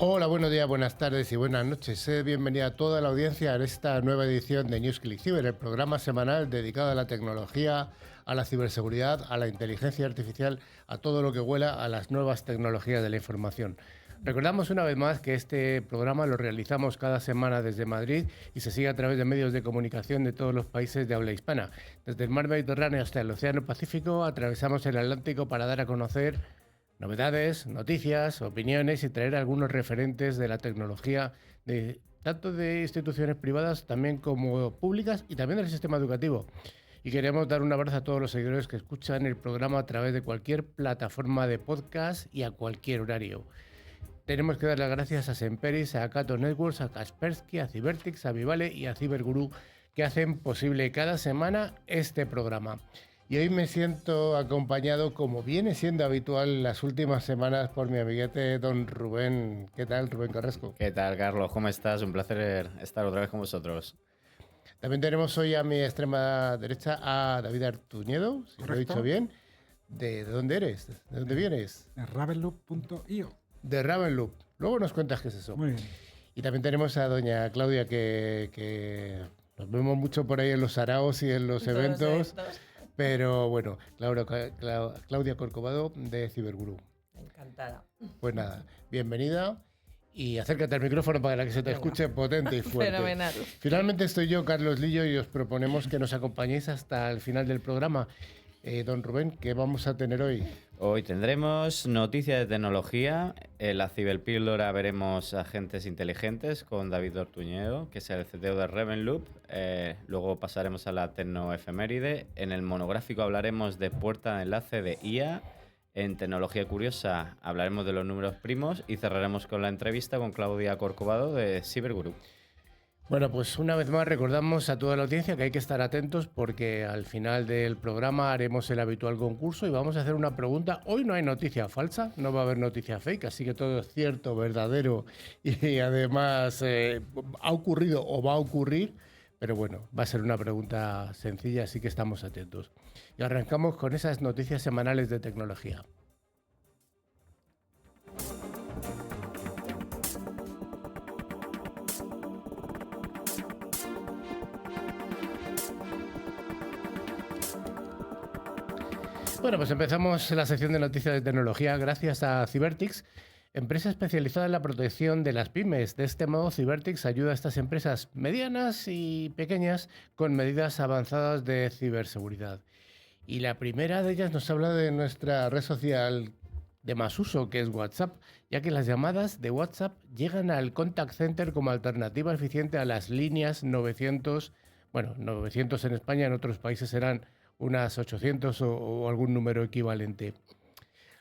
Hola, buenos días, buenas tardes y buenas noches. Bienvenida a toda la audiencia a esta nueva edición de NewsClick Cyber, el programa semanal dedicado a la tecnología, a la ciberseguridad, a la inteligencia artificial, a todo lo que huela a las nuevas tecnologías de la información. Recordamos una vez más que este programa lo realizamos cada semana desde Madrid y se sigue a través de medios de comunicación de todos los países de habla hispana. Desde el mar Mediterráneo hasta el Océano Pacífico atravesamos el Atlántico para dar a conocer novedades, noticias, opiniones y traer algunos referentes de la tecnología, tanto de instituciones privadas también como públicas y también del sistema educativo. Y queremos dar un abrazo a todos los seguidores que escuchan el programa a través de cualquier plataforma de podcast y a cualquier horario. Tenemos que dar las gracias a Semperis, a Cato Networks, a Kaspersky, a Cybertix, a Vivale y a Cyberguru, que hacen posible cada semana este programa. Y hoy me siento acompañado, como viene siendo habitual las últimas semanas, por mi amiguete don Rubén. ¿Qué tal, Rubén Carrasco? ¿Qué tal, Carlos? ¿Cómo estás? Un placer estar otra vez con vosotros. También tenemos hoy a mi extrema derecha a David Artuñedo, si lo he dicho bien. ¿De dónde eres? ¿De dónde vienes? De Ravenloop.io. De Ravenloop. Luego nos cuentas qué es eso. Muy bien. Y también tenemos a doña Claudia, que nos vemos mucho por ahí en los saraos y en los eventos. Pero bueno, Claudia Corcovado de Cyberguru. Encantada. Pues nada, bienvenida y acércate al micrófono para que se te escuche potente y fuerte. Fenomenal. Finalmente estoy yo, Carlos Lillo, y os proponemos que nos acompañéis hasta el final del programa. Don Rubén, ¿qué vamos a tener hoy? Hoy tendremos noticias de tecnología. En la ciberpíldora veremos agentes inteligentes con David Ortuñedo, que es el CTO de Ravenloop. Luego pasaremos a la tecnoefeméride. En el monográfico hablaremos de puerta de enlace de IA. En Tecnología Curiosa hablaremos de los números primos y cerraremos con la entrevista con Claudia Corcovado de Cyberguru. Bueno, pues una vez más recordamos a toda la audiencia que hay que estar atentos porque al final del programa haremos el habitual concurso y vamos a hacer una pregunta. Hoy no hay noticia falsa, no va a haber noticia fake, así que todo es cierto, verdadero y además ha ocurrido o va a ocurrir. Pero bueno, va a ser una pregunta sencilla, así que estamos atentos. Y arrancamos con esas noticias semanales de tecnología. Bueno, pues empezamos la sección de noticias de tecnología gracias a Cybertix, empresa especializada en la protección de las pymes. De este modo, Cybertix ayuda a estas empresas medianas y pequeñas con medidas avanzadas de ciberseguridad. Y la primera de ellas nos habla de nuestra red social de más uso, que es WhatsApp, ya que las llamadas de WhatsApp llegan al contact center como alternativa eficiente a las líneas 900, bueno, 900 en España, en otros países serán unas 800 o algún número equivalente.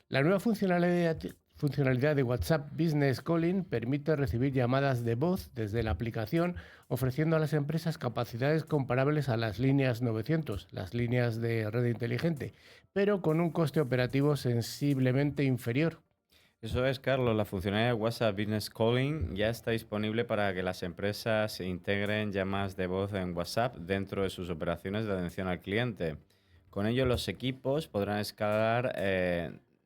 La nueva funcionalidad de WhatsApp Business Calling permite recibir llamadas de voz desde la aplicación, ofreciendo a las empresas capacidades comparables a las líneas 900, las líneas de red inteligente, pero con un coste operativo sensiblemente inferior. Eso es, Carlos. La funcionalidad de WhatsApp Business Calling ya está disponible para que las empresas integren llamadas de voz en WhatsApp dentro de sus operaciones de atención al cliente. Con ello, los equipos podrán escalar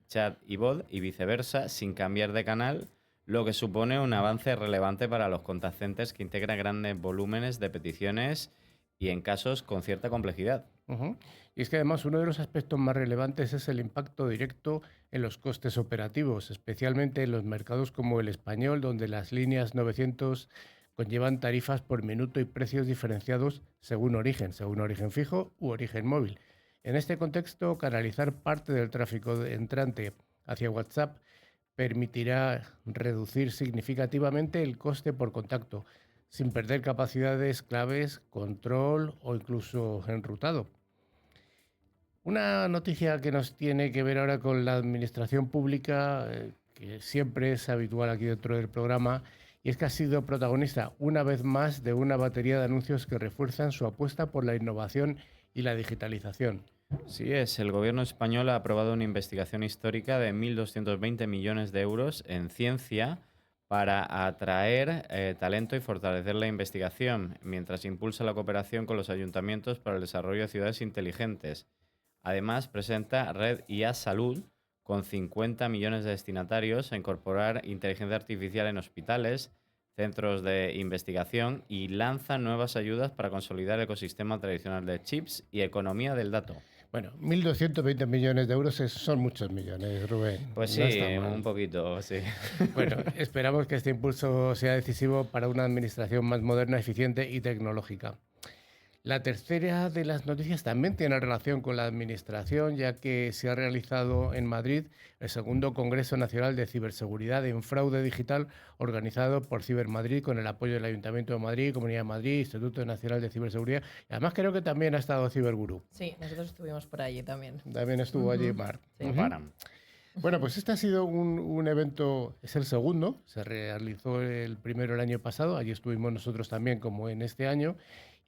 chat y voz y viceversa sin cambiar de canal, lo que supone un avance relevante para los contact centers que integran grandes volúmenes de peticiones y en casos con cierta complejidad. Y es que además uno de los aspectos más relevantes es el impacto directo en los costes operativos, especialmente en los mercados como el español, donde las líneas 900 conllevan tarifas por minuto y precios diferenciados según origen fijo u origen móvil. En este contexto, canalizar parte del tráfico entrante hacia WhatsApp permitirá reducir significativamente el coste por contacto, sin perder capacidades claves, control o incluso enrutado. Una noticia que nos tiene que ver ahora con la administración pública, que siempre es habitual aquí dentro del programa, y es que ha sido protagonista una vez más de una batería de anuncios que refuerzan su apuesta por la innovación y la digitalización. Sí es, el gobierno español ha aprobado una investigación histórica de 1.220 millones de euros en ciencia para atraer talento y fortalecer la investigación, mientras impulsa la cooperación con los ayuntamientos para el desarrollo de ciudades inteligentes. Además, presenta Red IA Salud con 50 millones de destinatarios, a incorporar inteligencia artificial en hospitales, centros de investigación y lanza nuevas ayudas para consolidar el ecosistema tradicional de chips y economía del dato. Bueno, 1.220 millones de euros son muchos millones, Rubén. Pues No está sí, un mal. poquito, sí. Bueno, esperamos que este impulso sea decisivo para una administración más moderna, eficiente y tecnológica. La tercera de las noticias también tiene relación con la administración, ya que se ha realizado en Madrid el segundo Congreso Nacional de Ciberseguridad en Fraude Digital, organizado por Cibermadrid con el apoyo del Ayuntamiento de Madrid, Comunidad de Madrid, Instituto Nacional de Ciberseguridad. Y además creo que también ha estado Cibergurú. Sí, nosotros estuvimos por allí también. También estuvo allí Mar. Sí. No paran. Bueno, pues este ha sido un evento, es el segundo, se realizó el primero el año pasado, allí estuvimos nosotros también como en este año,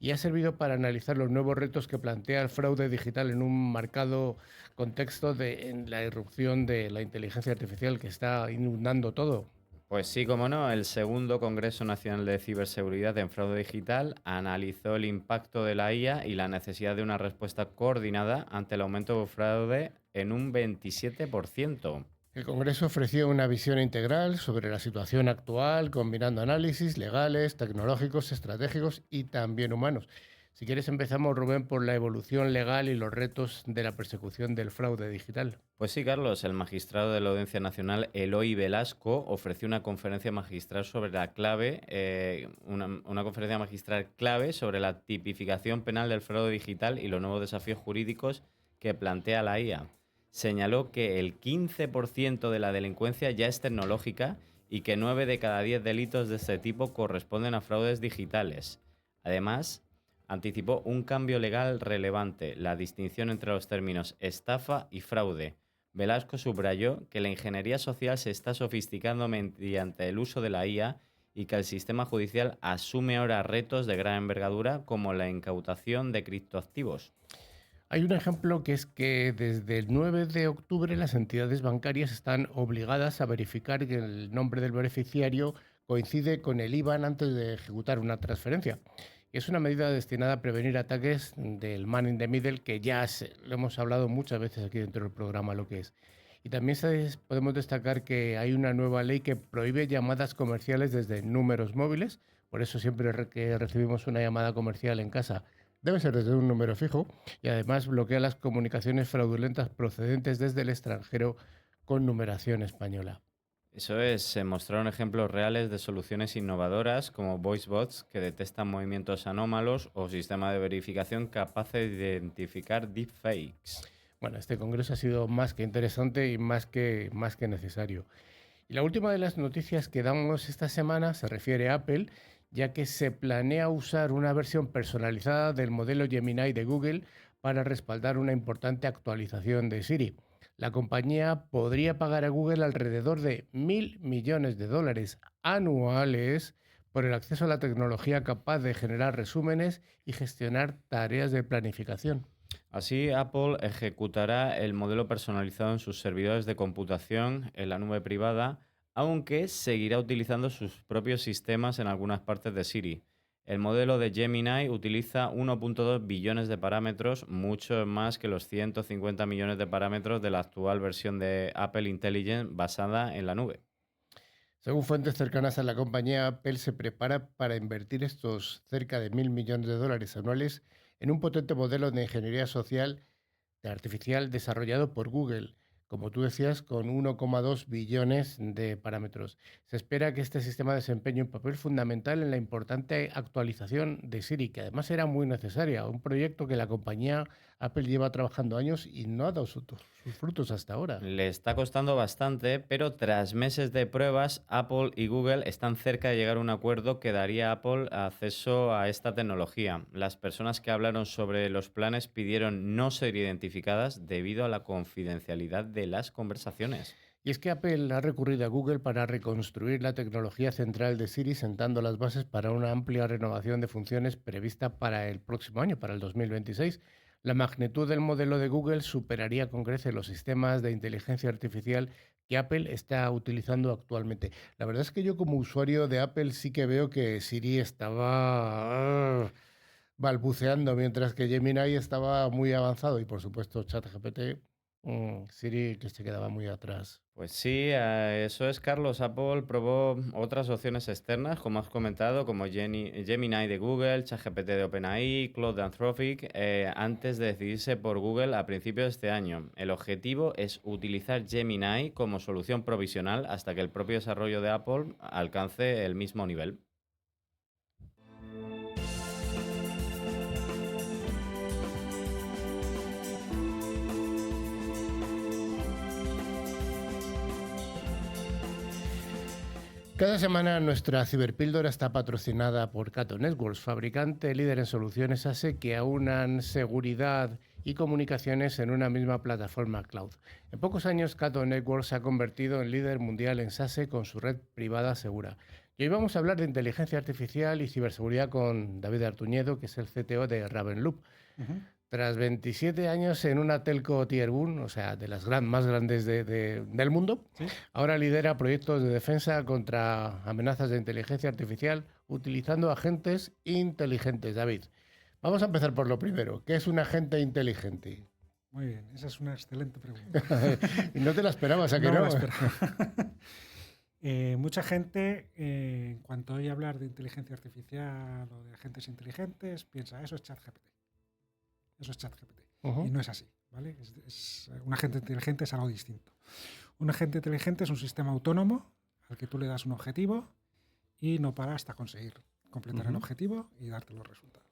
y ha servido para analizar los nuevos retos que plantea el fraude digital en un marcado contexto en la irrupción de la inteligencia artificial que está inundando todo. Pues sí, como no, el segundo Congreso Nacional de Ciberseguridad en Fraude Digital analizó el impacto de la IA y la necesidad de una respuesta coordinada ante el aumento de fraude en un 27%. El Congreso ofreció una visión integral sobre la situación actual, combinando análisis legales, tecnológicos, estratégicos y también humanos. Si quieres empezamos, Rubén, por la evolución legal y los retos de la persecución del fraude digital. Pues sí, Carlos, el magistrado de la Audiencia Nacional, Eloy Velasco, ofreció una conferencia magistral sobre la clave, una conferencia magistral clave sobre la tipificación penal del fraude digital y los nuevos desafíos jurídicos que plantea la IA. Señaló que el 15% de la delincuencia ya es tecnológica y que 9 de cada 10 delitos de este tipo corresponden a fraudes digitales. Además, anticipó un cambio legal relevante, la distinción entre los términos estafa y fraude. Velasco subrayó que la ingeniería social se está sofisticando mediante el uso de la IA y que el sistema judicial asume ahora retos de gran envergadura como la incautación de criptoactivos. Hay un ejemplo que es que desde el 9 de octubre las entidades bancarias están obligadas a verificar que el nombre del beneficiario coincide con el IBAN antes de ejecutar una transferencia. Es una medida destinada a prevenir ataques del man in the middle, que lo hemos hablado muchas veces aquí dentro del programa lo que es. Y también podemos destacar que hay una nueva ley que prohíbe llamadas comerciales desde números móviles. Por eso siempre que recibimos una llamada comercial en casa debe ser desde un número fijo, y además bloquea las comunicaciones fraudulentas procedentes desde el extranjero con numeración española. Eso es, se mostraron ejemplos reales de soluciones innovadoras como voicebots que detectan movimientos anómalos o sistemas de verificación capaces de identificar deepfakes. Bueno, este congreso ha sido más que interesante y más que necesario. Y la última de las noticias que damos esta semana se refiere a Apple, ya que se planea usar una versión personalizada del modelo Gemini de Google para respaldar una importante actualización de Siri. La compañía podría pagar a Google alrededor de $1.000 millones anuales por el acceso a la tecnología capaz de generar resúmenes y gestionar tareas de planificación. Así, Apple ejecutará el modelo personalizado en sus servidores de computación en la nube privada, aunque seguirá utilizando sus propios sistemas en algunas partes de Siri. El modelo de Gemini utiliza 1.2 billones de parámetros, mucho más que los 150 millones de parámetros de la actual versión de Apple Intelligence basada en la nube. Según fuentes cercanas a la compañía, Apple se prepara para invertir estos cerca de $1.000 millones anuales en un potente modelo de ingeniería social artificial desarrollado por Google, como tú decías, con 1,2 billones de parámetros. Se espera que este sistema desempeñe un papel fundamental en la importante actualización de Siri, que además era muy necesaria, un proyecto que la compañía Apple lleva trabajando años y no ha dado sus frutos hasta ahora. Le está costando bastante, pero tras meses de pruebas, Apple y Google están cerca de llegar a un acuerdo que daría a Apple acceso a esta tecnología. Las personas que hablaron sobre los planes pidieron no ser identificadas debido a la confidencialidad de las conversaciones. Y es que Apple ha recurrido a Google para reconstruir la tecnología central de Siri, sentando las bases para una amplia renovación de funciones prevista para el próximo año, para el 2026. La magnitud del modelo de Google superaría con creces los sistemas de inteligencia artificial que Apple está utilizando actualmente. La verdad es que yo como usuario de Apple sí que veo que Siri estaba balbuceando, mientras que Gemini estaba muy avanzado y por supuesto ChatGPT. Siri que se quedaba muy atrás. Pues sí, eso es, Carlos. Apple probó otras opciones externas, como has comentado, como Gemini de Google, ChatGPT de OpenAI, Claude de Anthropic, antes de decidirse por Google a principios de este año. El objetivo es utilizar Gemini como solución provisional hasta que el propio desarrollo de Apple alcance el mismo nivel. Cada semana nuestra ciberpíldora está patrocinada por Cato Networks, fabricante líder en soluciones ASE que aunan seguridad y comunicaciones en una misma plataforma cloud. En pocos años, Cato Networks se ha convertido en líder mundial en SASE con su red privada segura. Y hoy vamos a hablar de inteligencia artificial y ciberseguridad con David Artuñedo, que es el CTO de Ravenloop. Tras 27 años en una telco tier 1, o sea, de las más grandes del mundo, ¿Sí? ahora lidera proyectos de defensa contra amenazas de inteligencia artificial utilizando agentes inteligentes. David, vamos a empezar por lo primero. ¿Qué es un agente inteligente? Muy bien, esa es una excelente pregunta. Y no te la esperabas, ¿a que No me no? la esperaba. Mucha gente, en cuanto oye hablar de inteligencia artificial o de agentes inteligentes, piensa, eso es ChatGPT. Eso es ChatGPT. Y no es así, ¿vale? Un agente inteligente es algo distinto. Un agente inteligente es un sistema autónomo al que tú le das un objetivo y no para hasta conseguir completar el objetivo y darte los resultados.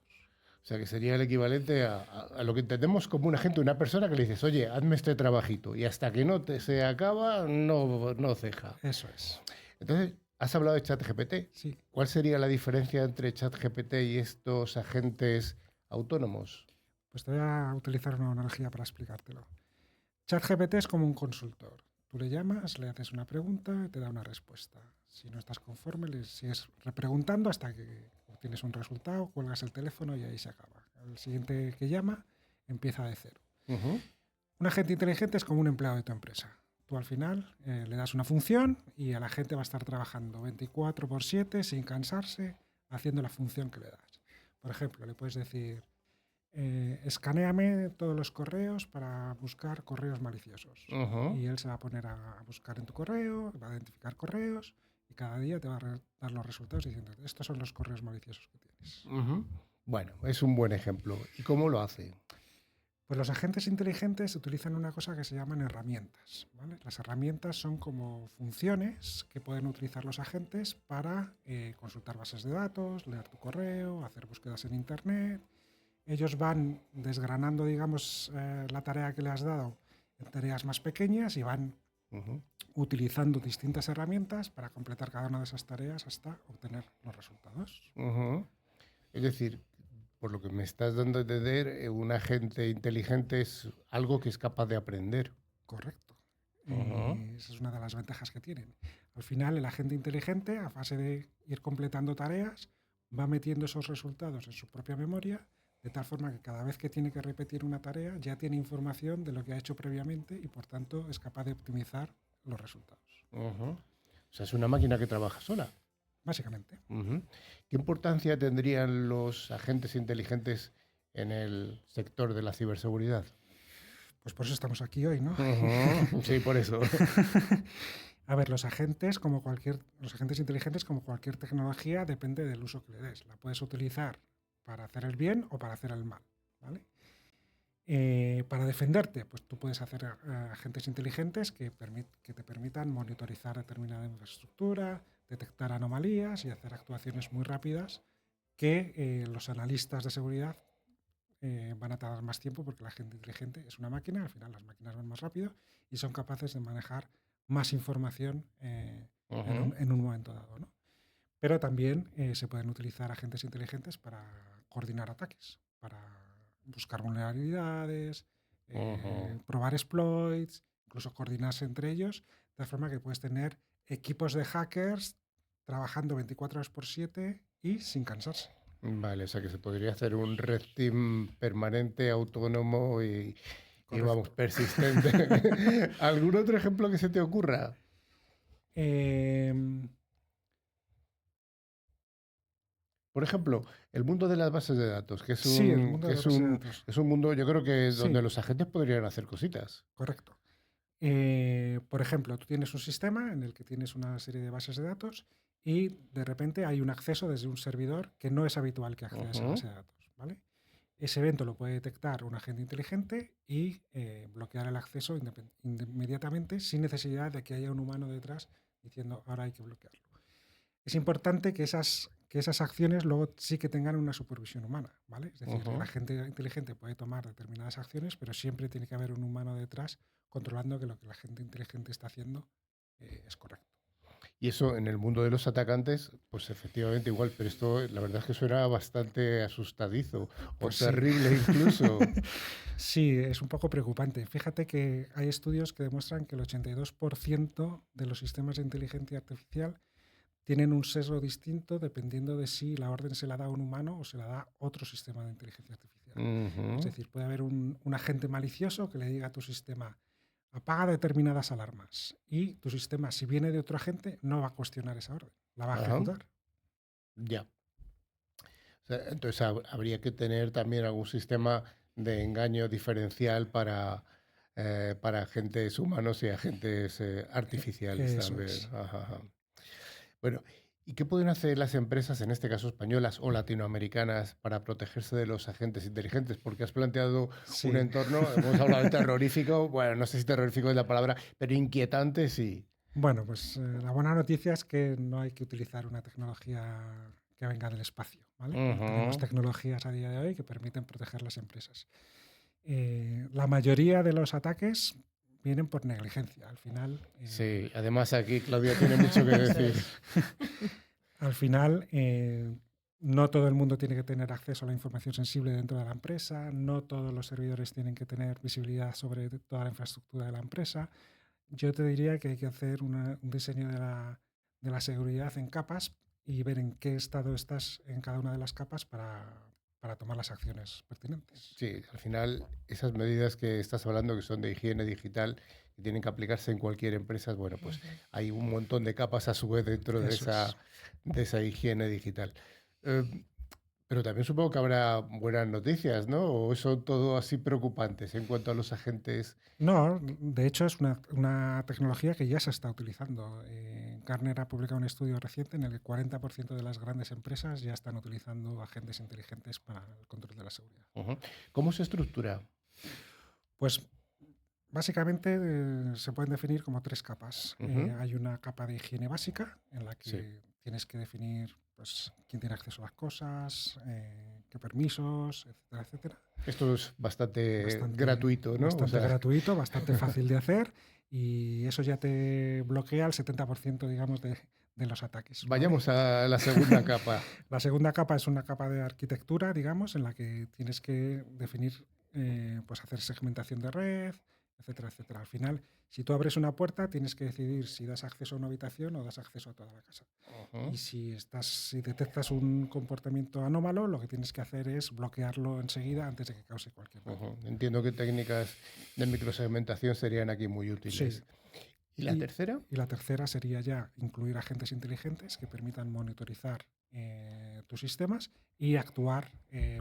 O sea, que sería el equivalente a lo que entendemos como un agente, una persona que le dices, oye, hazme este trabajito, y hasta que no se acaba, no ceja. Eso es. Entonces, has hablado de ChatGPT. Sí. ¿Cuál sería la diferencia entre ChatGPT y estos agentes autónomos? Pues te voy a utilizar una analogía para explicártelo. ChatGPT es como un consultor. Tú le llamas, le haces una pregunta y te da una respuesta. Si no estás conforme, le sigues repreguntando hasta que obtienes un resultado, cuelgas el teléfono y ahí se acaba. El siguiente que llama empieza de cero. Un agente inteligente es como un empleado de tu empresa. Tú al final le das una función y a la gente va a estar trabajando 24/7 sin cansarse haciendo la función que le das. Por ejemplo, le puedes decir, escanéame todos los correos para buscar correos maliciosos. Y él se va a poner a buscar en tu correo, va a identificar correos y cada día te va a dar los resultados diciendo, estos son los correos maliciosos que tienes. Bueno, es un buen ejemplo. ¿Y cómo lo hace? Pues los agentes inteligentes utilizan una cosa que se llaman herramientas, ¿vale? Las herramientas son como funciones que pueden utilizar los agentes para consultar bases de datos, leer tu correo, hacer búsquedas en internet. Ellos van desgranando, digamos, la tarea que le has dado en tareas más pequeñas y van utilizando distintas herramientas para completar cada una de esas tareas hasta obtener los resultados. Es decir, por lo que me estás dando a entender, un agente inteligente es algo que es capaz de aprender. Correcto. Esa es una de las ventajas que tienen. Al final, el agente inteligente, a base de ir completando tareas, va metiendo esos resultados en su propia memoria, de tal forma que cada vez que tiene que repetir una tarea ya tiene información de lo que ha hecho previamente y por tanto es capaz de optimizar los resultados. O sea, es una máquina que trabaja sola. Básicamente. ¿Qué importancia tendrían los agentes inteligentes en el sector de la ciberseguridad? Pues por eso estamos aquí hoy, ¿no? Sí, por eso. A ver, los agentes inteligentes, como cualquier tecnología, depende del uso que le des. La puedes utilizar para hacer el bien o para hacer el mal, ¿vale? Para defenderte, pues tú puedes hacer agentes inteligentes que te permitan monitorizar determinada infraestructura, detectar anomalías y hacer actuaciones muy rápidas que los analistas de seguridad van a tardar más tiempo porque el agente inteligente es una máquina, al final las máquinas van más rápido y son capaces de manejar más información en un momento dado, ¿no? Pero también se pueden utilizar agentes inteligentes para coordinar ataques, para buscar vulnerabilidades, probar exploits, incluso coordinarse entre ellos, de forma que puedes tener equipos de hackers trabajando 24 horas por 7 y sin cansarse. Vale, o sea que se podría hacer un red team permanente, autónomo y vamos, persistente. ¿Algún otro ejemplo que se te ocurra? Por ejemplo, el mundo de las bases de datos, que es Sí, el un, mundo que de las es bases de un, datos. es un mundo, yo creo que es Sí, donde los agentes podrían hacer cositas. correcto. Por ejemplo, tú tienes un sistema en el que tienes una serie de bases de datos y de repente hay un acceso desde un servidor que no es habitual que acceda a esa Ujú. base de datos, ¿vale? Ese evento lo puede detectar un agente inteligente y bloquear el acceso inmediatamente sin necesidad de que haya un humano detrás diciendo ahora hay que bloquearlo. Es importante que esas acciones luego sí que tengan una supervisión humana, ¿vale? Es decir, el Ujú. agente inteligente puede tomar determinadas acciones, pero siempre tiene que haber un humano detrás controlando que lo que el agente inteligente está haciendo es correcto. Y eso en el mundo de los atacantes, pues efectivamente igual, pero esto la verdad es que suena bastante asustadizo o Pues sí. terrible incluso. Sí, es un poco preocupante. Fíjate que hay estudios que demuestran que el 82% de los sistemas de inteligencia artificial tienen un sesgo distinto dependiendo de si la orden se la da a un humano o se la da otro sistema de inteligencia artificial. Es Ujú. decir, puede haber un agente malicioso que le diga a tu sistema, apaga determinadas alarmas. Y tu sistema, si viene de otro agente, no va a cuestionar esa orden, la va a Ajá. ejecutar. Ya. O sea, entonces habría que tener también algún sistema de engaño diferencial para agentes humanos y agentes artificiales Eso también. es. Ajá, ajá. Bueno, ¿y qué pueden hacer las empresas, en este caso españolas o latinoamericanas, para protegerse de los agentes inteligentes? Porque has planteado un Sí. entorno, hemos hablado de terrorífico, bueno, no sé si terrorífico es la palabra, pero inquietante sí. Bueno, pues la buena noticia es que no hay que utilizar una tecnología que venga del espacio, ¿vale? Tenemos Ujú. tecnologías a día de hoy que permiten proteger las empresas. La mayoría de los ataques vienen por negligencia. Sí, además aquí Claudia tiene mucho que Eso decir. es. Al final no todo el mundo tiene que tener acceso a la información sensible dentro de la empresa, no todos los servidores tienen que tener visibilidad sobre toda la infraestructura de la empresa. Yo te diría que hay que hacer un diseño de la seguridad en capas y ver en qué estado estás en cada una de las capas para tomar las acciones pertinentes. Sí, al final esas medidas que estás hablando que son de higiene digital y tienen que aplicarse en cualquier empresa, bueno, pues Ujú. hay un montón de capas a su vez dentro Eso es. de esa higiene digital. Eh, pero también supongo que habrá buenas noticias, ¿no? ¿O son todo así preocupantes en cuanto a los agentes? No, de hecho es una tecnología que ya se está utilizando. Gartner ha publicado un estudio reciente en el que el 40% de las grandes empresas ya están utilizando agentes inteligentes para el control de la seguridad. Ujú. ¿Cómo se estructura? Pues básicamente se pueden definir como tres capas. Ujú. Hay una capa de higiene básica en la Sí. que tienes que definir pues, quién tiene acceso a las cosas, qué permisos, etcétera, etcétera. Esto es bastante Bastante, gratuito, ¿no? O bastante sea, gratuito, bastante fácil de hacer y eso ya te bloquea el 70% digamos, de los ataques. ¿Vale? vayamos a la segunda capa. La segunda capa es una capa de arquitectura, digamos, en la que tienes que definir, pues hacer segmentación de red, etcétera, etcétera. Al final, si tú abres una puerta, tienes que decidir si das acceso a una habitación o das acceso a toda la casa. Ujú. Y si detectas un comportamiento anómalo, lo que tienes que hacer es bloquearlo enseguida antes de que cause cualquier daño. Ujú. Entiendo que técnicas de microsegmentación serían aquí muy útiles. Sí. ¿Y la tercera? Y la tercera sería ya incluir agentes inteligentes que permitan monitorizar tus sistemas y actuar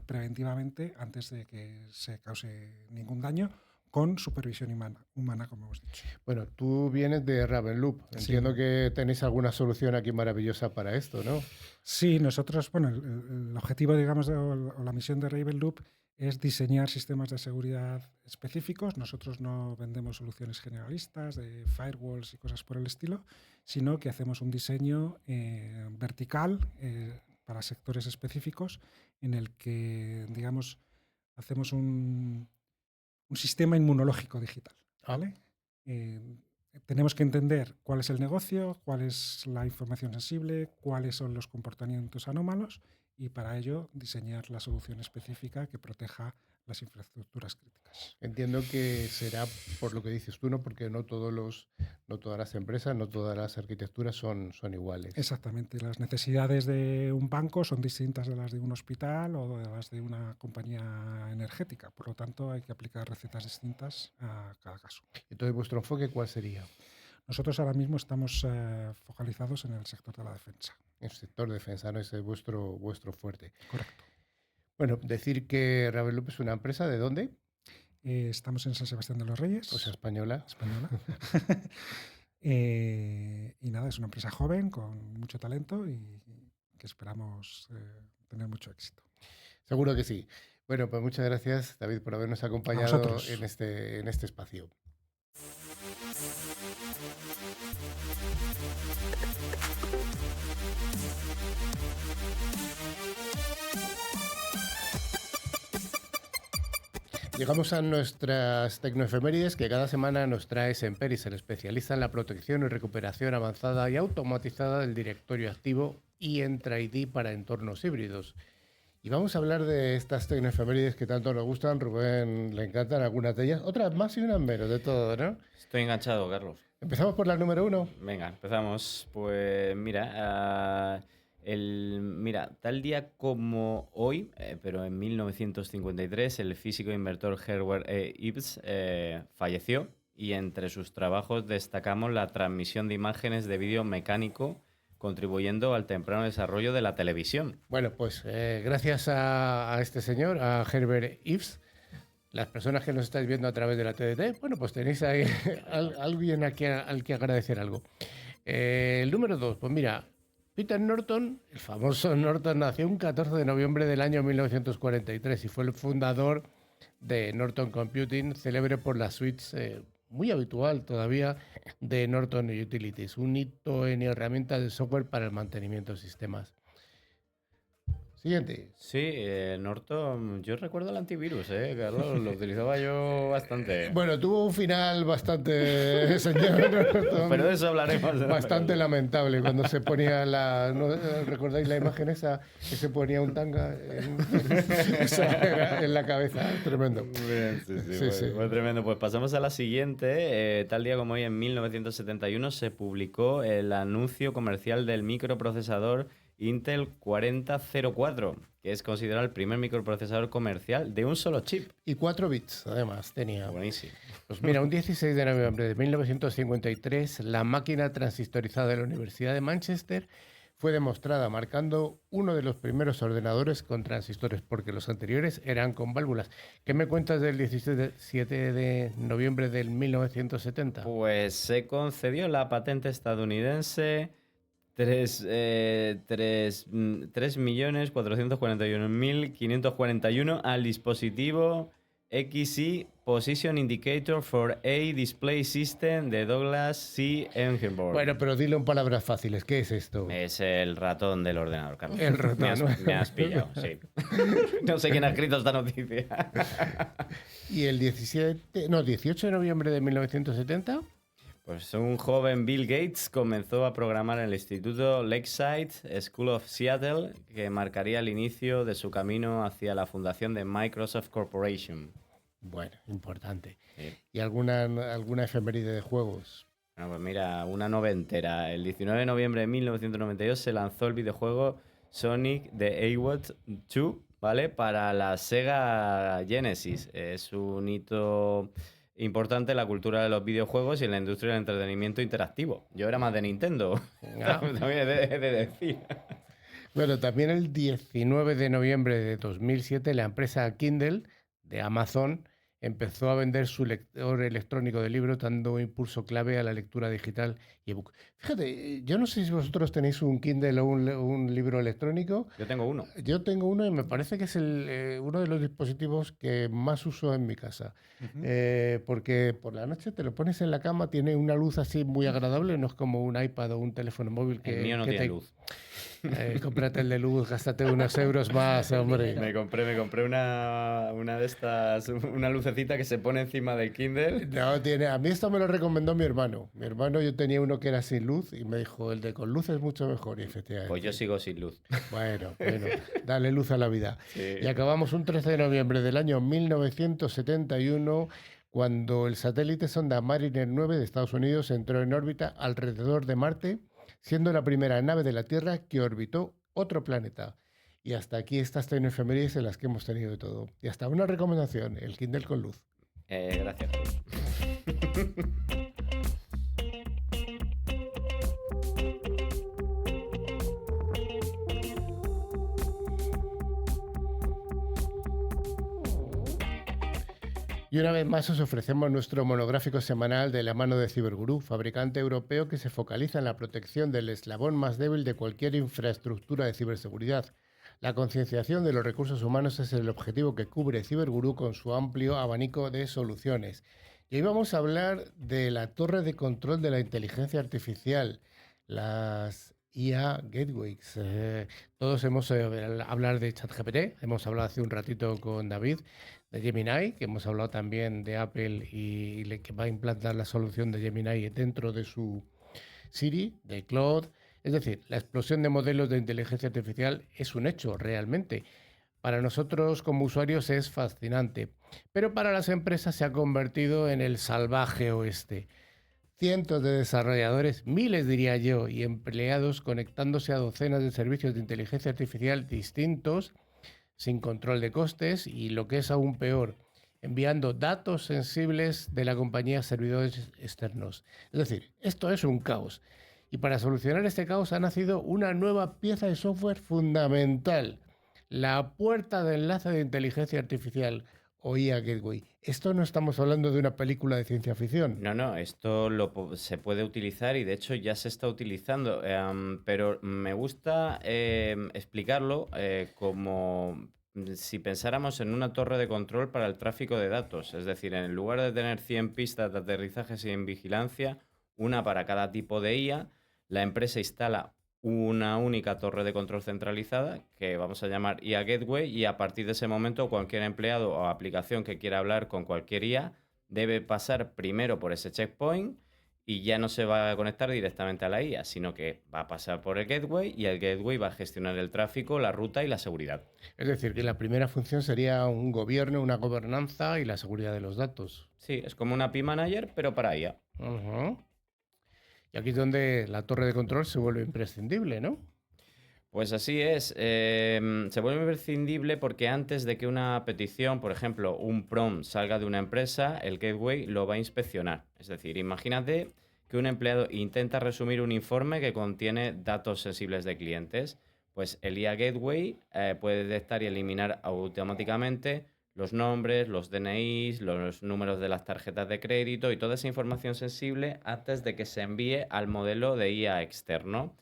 preventivamente antes de que se cause ningún daño con supervisión humana, como hemos dicho. Bueno, tú vienes de Ravenloop. Sí, Entiendo que tenéis alguna solución aquí maravillosa para esto, ¿no? sí, nosotros, bueno, el objetivo, digamos, o la misión de Ravenloop es diseñar sistemas de seguridad específicos. Nosotros no vendemos soluciones generalistas de firewalls y cosas por el estilo, sino que hacemos un diseño vertical para sectores específicos en el que, digamos, hacemos un sistema inmunológico digital, Ah, ¿vale? Eh, Tenemos que entender cuál es el negocio, cuál es la información sensible, cuáles son los comportamientos anómalos y para ello diseñar la solución específica que proteja las infraestructuras críticas. entiendo que será por lo que dices tú, ¿no? Porque no todas las empresas, no todas las arquitecturas son iguales. Exactamente, las necesidades de un banco son distintas de las de un hospital o de las de una compañía energética, por lo tanto hay que aplicar recetas distintas a cada caso. Entonces, ¿vuestro enfoque cuál sería? Nosotros ahora mismo estamos focalizados en el sector de la defensa. el sector defensa, ¿no? Ese es vuestro fuerte. Correcto. Bueno, decir que Ravenloop es una empresa, ¿de dónde? Estamos en San Sebastián de los Reyes. Pues española. Española. Y nada, es una empresa joven con mucho talento y que esperamos tener mucho éxito. Seguro que sí. Bueno, pues muchas gracias, David, por habernos acompañado en este espacio. Llegamos a nuestras tecnoefemérides que cada semana nos trae Semperis, el especialista en la protección y recuperación avanzada y automatizada del directorio activo y Entra ID para entornos híbridos. Y vamos a hablar de estas tecnoefemérides que tanto nos gustan. Rubén le encantan algunas de ellas, otras más y unas menos, de todo, ¿no? Estoy enganchado, Carlos. Empezamos por la número 1. Venga, empezamos. Pues mira, tal día como hoy, pero en 1953, el físico inventor Herbert Ives falleció y entre sus trabajos destacamos la transmisión de imágenes de vídeo mecánico, contribuyendo al temprano desarrollo de la televisión. Bueno, pues gracias a este señor, a Herbert Ives, las personas que nos estáis viendo a través de la TDT, bueno, pues tenéis ahí alguien al que agradecer algo. El número 2, pues mira, Peter Norton, el famoso Norton, nació un 14 de noviembre del año 1943 y fue el fundador de Norton Computing, célebre por las suites muy habitual todavía de Norton Utilities, un hito en herramientas de software para el mantenimiento de sistemas. Siguiente. Sí, Norton, yo recuerdo el antivirus, Carlos, lo utilizaba yo bastante. Bueno, tuvo un final bastante, señor Norton, pero de eso hablaremos. Bastante lamentable cuando se ponía ¿no recordáis la imagen esa? Que se ponía un tanga en la cabeza. Tremendo. Bien, sí. Fue tremendo. Pues pasamos a la siguiente. Tal día como hoy, en 1971, se publicó el anuncio comercial del microprocesador Intel 4004, que es considerado el primer microprocesador comercial de un solo chip. Y 4 bits, además, tenía. Buenísimo. Pues mira, un 16 de noviembre de 1953, la máquina transistorizada de la Universidad de Manchester fue demostrada, marcando uno de los primeros ordenadores con transistores, porque los anteriores eran con válvulas. ¿Qué me cuentas del 17 de noviembre del 1970? Pues se concedió la patente estadounidense 3.441.541 al dispositivo XY Position Indicator for a Display System de Douglas C. Engelborn. Bueno, pero dilo en palabras fáciles. ¿Qué es esto? Es el ratón del ordenador, Carlos. El ratón. Me has pillado, sí. No sé quién ha escrito esta noticia. ¿Y el 18 de noviembre de 1970? Pues un joven Bill Gates comenzó a programar en el Instituto Lakeside School of Seattle, que marcaría el inicio de su camino hacia la fundación de Microsoft Corporation. Bueno, importante. Sí. ¿Y alguna efeméride de juegos? Bueno, pues mira, una noventera. El 19 de noviembre de 1992 se lanzó el videojuego Sonic the Hedgehog 2, ¿vale? Para la Sega Genesis. Es un hito importante en la cultura de los videojuegos y en la industria del entretenimiento interactivo. Yo era más de Nintendo, también he de decir. Bueno, también el 19 de noviembre de 2007 la empresa Kindle de Amazon empezó a vender su lector electrónico de libros, dando un impulso clave a la lectura digital y ebook. Fíjate, yo no sé si vosotros tenéis un Kindle o un libro electrónico. Yo tengo uno. Yo tengo uno y me parece que es uno de los dispositivos que más uso en mi casa. Porque por la noche te lo pones en la cama, tiene una luz así muy agradable, no es como un iPad o un teléfono móvil que... El mío no tiene luz. Cómprate el de luz, gástate unos euros más, hombre. Me compré una de estas, una lucecita que se pone encima del Kindle. No, a mí esto me lo recomendó mi hermano. Mi hermano, yo tenía uno que era sin luz y me dijo, el de con luz es mucho mejor, y efectivamente. Pues yo sigo sin luz. Bueno, dale luz a la vida. Sí. Y acabamos un 13 de noviembre del año 1971, cuando el satélite sonda Mariner 9 de Estados Unidos entró en órbita alrededor de Marte, siendo la primera nave de la Tierra que orbitó otro planeta. Y hasta aquí estas tecnoefemérides en las que hemos tenido de todo. Y hasta una recomendación, el Kindle con luz. Gracias. Y una vez más os ofrecemos nuestro monográfico semanal de la mano de Cyberguru, fabricante europeo que se focaliza en la protección del eslabón más débil de cualquier infraestructura de ciberseguridad. La concienciación de los recursos humanos es el objetivo que cubre Cyberguru con su amplio abanico de soluciones. Y hoy vamos a hablar de la torre de control de la inteligencia artificial, las IA Gateways. Todos hemos hablar de ChatGPT, hemos hablado hace un ratito con David de Gemini, que hemos hablado también de Apple que va a implantar la solución de Gemini dentro de su Siri, de Claude. Es decir, la explosión de modelos de inteligencia artificial es un hecho realmente. Para nosotros como usuarios es fascinante, pero para las empresas se ha convertido en el salvaje oeste. Cientos de desarrolladores, miles diría yo, y empleados conectándose a docenas de servicios de inteligencia artificial distintos, sin control de costes y, lo que es aún peor, enviando datos sensibles de la compañía a servidores externos. Es decir, esto es un caos. Y para solucionar este caos ha nacido una nueva pieza de software fundamental, la puerta de enlace de inteligencia artificial o IA Gateway. Esto no estamos hablando de una película de ciencia ficción. No, esto se puede utilizar y de hecho ya se está utilizando, pero me gusta explicarlo como si pensáramos en una torre de control para el tráfico de datos. Es decir, en lugar de tener 100 pistas de aterrizaje sin vigilancia, una para cada tipo de IA, la empresa instala una única torre de control centralizada que vamos a llamar IA Gateway, y a partir de ese momento cualquier empleado o aplicación que quiera hablar con cualquier IA debe pasar primero por ese checkpoint y ya no se va a conectar directamente a la IA, sino que va a pasar por el gateway y el gateway va a gestionar el tráfico, la ruta y la seguridad. Es decir, que la primera función sería un gobierno, una gobernanza y la seguridad de los datos. Sí, es como una API Manager, pero para IA. Ujú. Y aquí es donde la torre de control se vuelve imprescindible, ¿no? Pues así es, se vuelve imprescindible porque antes de que una petición, por ejemplo, un prompt salga de una empresa, el gateway lo va a inspeccionar. Es decir, imagínate que un empleado intenta resumir un informe que contiene datos sensibles de clientes. Pues el IA Gateway puede detectar y eliminar automáticamente los nombres, los DNIs, los números de las tarjetas de crédito y toda esa información sensible antes de que se envíe al modelo de IA externo.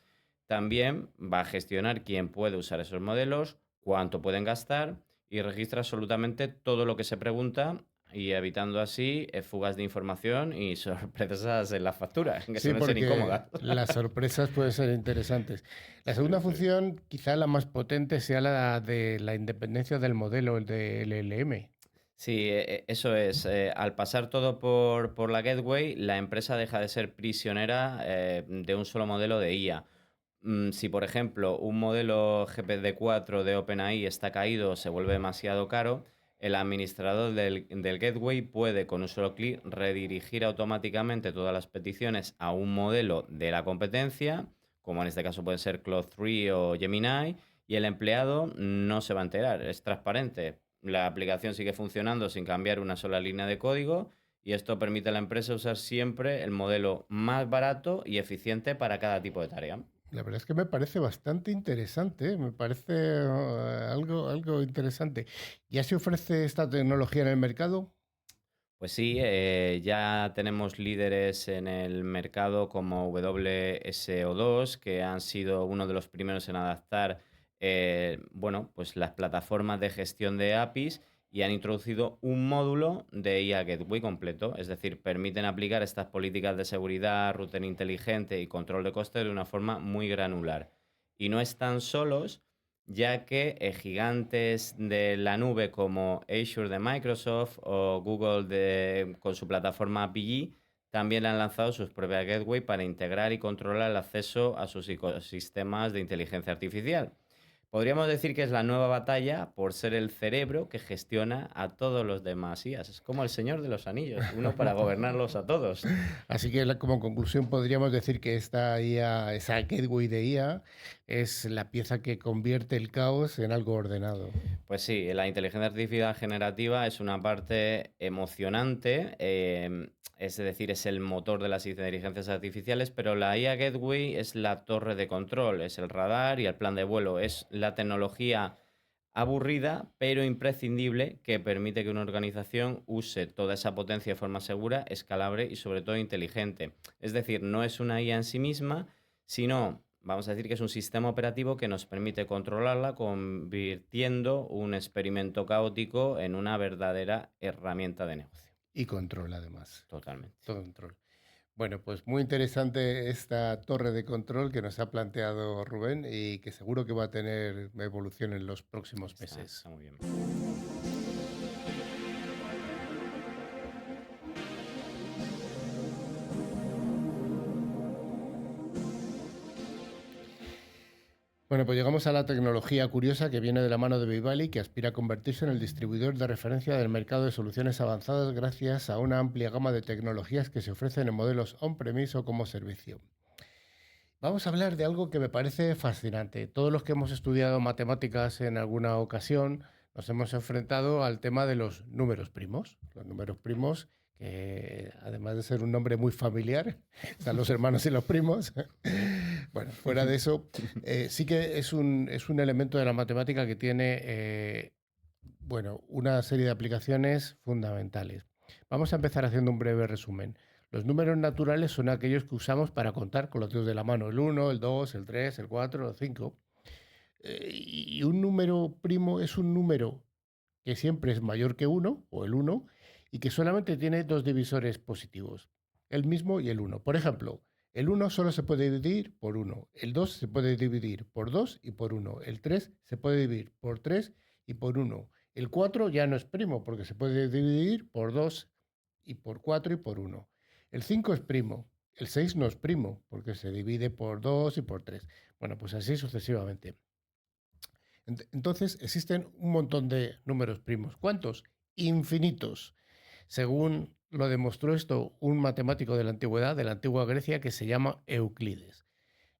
También va a gestionar quién puede usar esos modelos, cuánto pueden gastar y registra absolutamente todo lo que se pregunta, y evitando así fugas de información y sorpresas en las facturas, que Sí, suelen ser porque incómodas. las sorpresas pueden ser interesantes. La segunda función, quizá la más potente, sea la de la independencia del modelo, el de LLM. Sí, eso es. Al pasar todo por la gateway, la empresa deja de ser prisionera de un solo modelo de IA. Si, por ejemplo, un modelo GPT-4 de OpenAI está caído o se vuelve demasiado caro, el administrador del gateway puede, con un solo clic, redirigir automáticamente todas las peticiones a un modelo de la competencia, como en este caso pueden ser Claude 3 o Gemini, y el empleado no se va a enterar, es transparente. La aplicación sigue funcionando sin cambiar una sola línea de código, y esto permite a la empresa usar siempre el modelo más barato y eficiente para cada tipo de tarea. La verdad es que me parece bastante interesante, ¿eh? Me parece algo interesante. ¿Ya se ofrece esta tecnología en el mercado? Pues sí, ya tenemos líderes en el mercado como WSO2, que han sido uno de los primeros en adaptar bueno, pues las plataformas de gestión de APIs, y han introducido un módulo de IA Gateway completo. Es decir, permiten aplicar estas políticas de seguridad, routing inteligente y control de costes de una forma muy granular. Y no están solos, ya que gigantes de la nube como Azure de Microsoft o Google con su plataforma API también han lanzado sus propias gateway para integrar y controlar el acceso a sus ecosistemas de inteligencia artificial. Podríamos decir que es la nueva batalla por ser el cerebro que gestiona a todos los demás IAs. Es como el Señor de los Anillos, uno para gobernarlos a todos. Así que como conclusión podríamos decir que esta IA, esa gateway de IA, es la pieza que convierte el caos en algo ordenado. Pues sí, la inteligencia artificial generativa es una parte emocionante, es decir, es el motor de las inteligencias artificiales, pero la IA Gateway es la torre de control, es el radar y el plan de vuelo, es la tecnología aburrida, pero imprescindible, que permite que una organización use toda esa potencia de forma segura, escalable y sobre todo inteligente. Es decir, no es una IA en sí misma, sino, vamos a decir que es un sistema operativo que nos permite controlarla, convirtiendo un experimento caótico en una verdadera herramienta de negocio. Y control, además. Totalmente. Todo control. Bueno, pues muy interesante esta torre de control que nos ha planteado Rubén y que seguro que va a tener evolución en los próximos meses. Está muy bien. Bueno, pues llegamos a la tecnología curiosa que viene de la mano de Vivali, que aspira a convertirse en el distribuidor de referencia del mercado de soluciones avanzadas gracias a una amplia gama de tecnologías que se ofrecen en modelos on-premise o como servicio. Vamos a hablar de algo que me parece fascinante. Todos los que hemos estudiado matemáticas en alguna ocasión nos hemos enfrentado al tema de los números primos. Los números primos, que además de ser un nombre muy familiar, están los hermanos y los primos. Bueno, fuera de eso, sí que es un elemento de la matemática que tiene una serie de aplicaciones fundamentales. Vamos a empezar haciendo un breve resumen. Los números naturales son aquellos que usamos para contar con los dedos de la mano, el 1, el 2, el 3, el 4, el 5. Y un número primo es un número que siempre es mayor que 1, o el 1, y que solamente tiene dos divisores positivos, el mismo y el 1. Por ejemplo, el 1 solo se puede dividir por 1, el 2 se puede dividir por 2 y por 1, el 3 se puede dividir por 3 y por 1. El 4 ya no es primo porque se puede dividir por 2 y por 4 y por 1. El 5 es primo, el 6 no es primo porque se divide por 2 y por 3. Bueno, pues así sucesivamente. Entonces existen un montón de números primos. ¿Cuántos? Infinitos. Según lo demostró esto un matemático de la antigüedad, de la antigua Grecia, que se llama Euclides.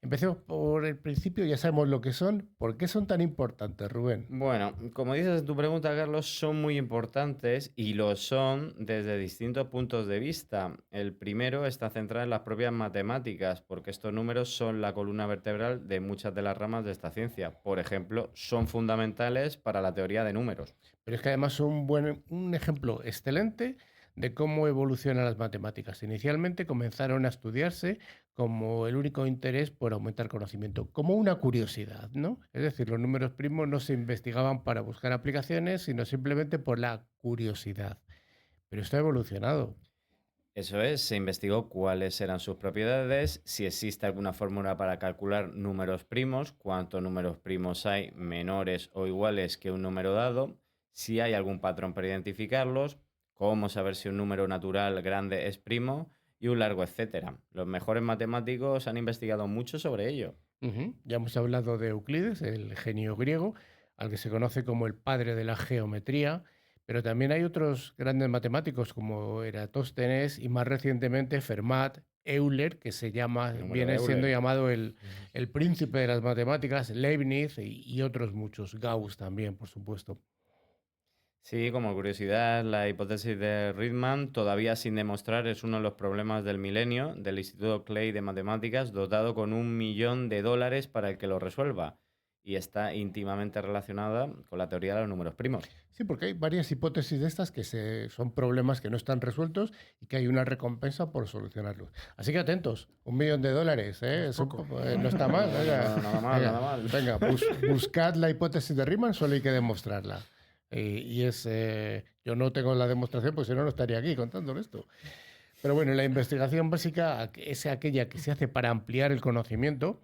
Empecemos por el principio, ya sabemos lo que son. ¿Por qué son tan importantes, Rubén? Bueno, como dices en tu pregunta, Carlos, son muy importantes y lo son desde distintos puntos de vista. El primero está centrado en las propias matemáticas, porque estos números son la columna vertebral de muchas de las ramas de esta ciencia. Por ejemplo, son fundamentales para la teoría de números. Pero es que además son un ejemplo excelente de cómo evolucionan las matemáticas. Inicialmente comenzaron a estudiarse como el único interés por aumentar conocimiento, como una curiosidad, ¿no? Es decir, los números primos no se investigaban para buscar aplicaciones, sino simplemente por la curiosidad. Pero esto ha evolucionado. Eso es, se investigó cuáles eran sus propiedades, si existe alguna fórmula para calcular números primos, cuántos números primos hay menores o iguales que un número dado, si hay algún patrón para identificarlos, cómo saber si un número natural grande es primo y un largo etcétera. Los mejores matemáticos han investigado mucho sobre ello. Ya hemos hablado de Euclides, el genio griego, al que se conoce como el padre de la geometría, pero también hay otros grandes matemáticos como Eratóstenes y más recientemente Fermat, Euler, que viene siendo llamado el príncipe de las matemáticas, Leibniz y otros muchos, Gauss también, por supuesto. Sí, como curiosidad, la hipótesis de Riemann, todavía sin demostrar, es uno de los problemas del milenio del Instituto Clay de Matemáticas, dotado con $1 millón para el que lo resuelva. Y está íntimamente relacionada con la teoría de los números primos. Sí, porque hay varias hipótesis de estas que son problemas que no están resueltos y que hay una recompensa por solucionarlos. Así que atentos, $1 millón, ¿eh? No está mal. Venga, nada mal, venga, nada mal. Venga, buscad la hipótesis de Riemann, solo hay que demostrarla. Yo no tengo la demostración, pues si no, no estaría aquí contándolo esto. Pero bueno, la investigación básica es aquella que se hace para ampliar el conocimiento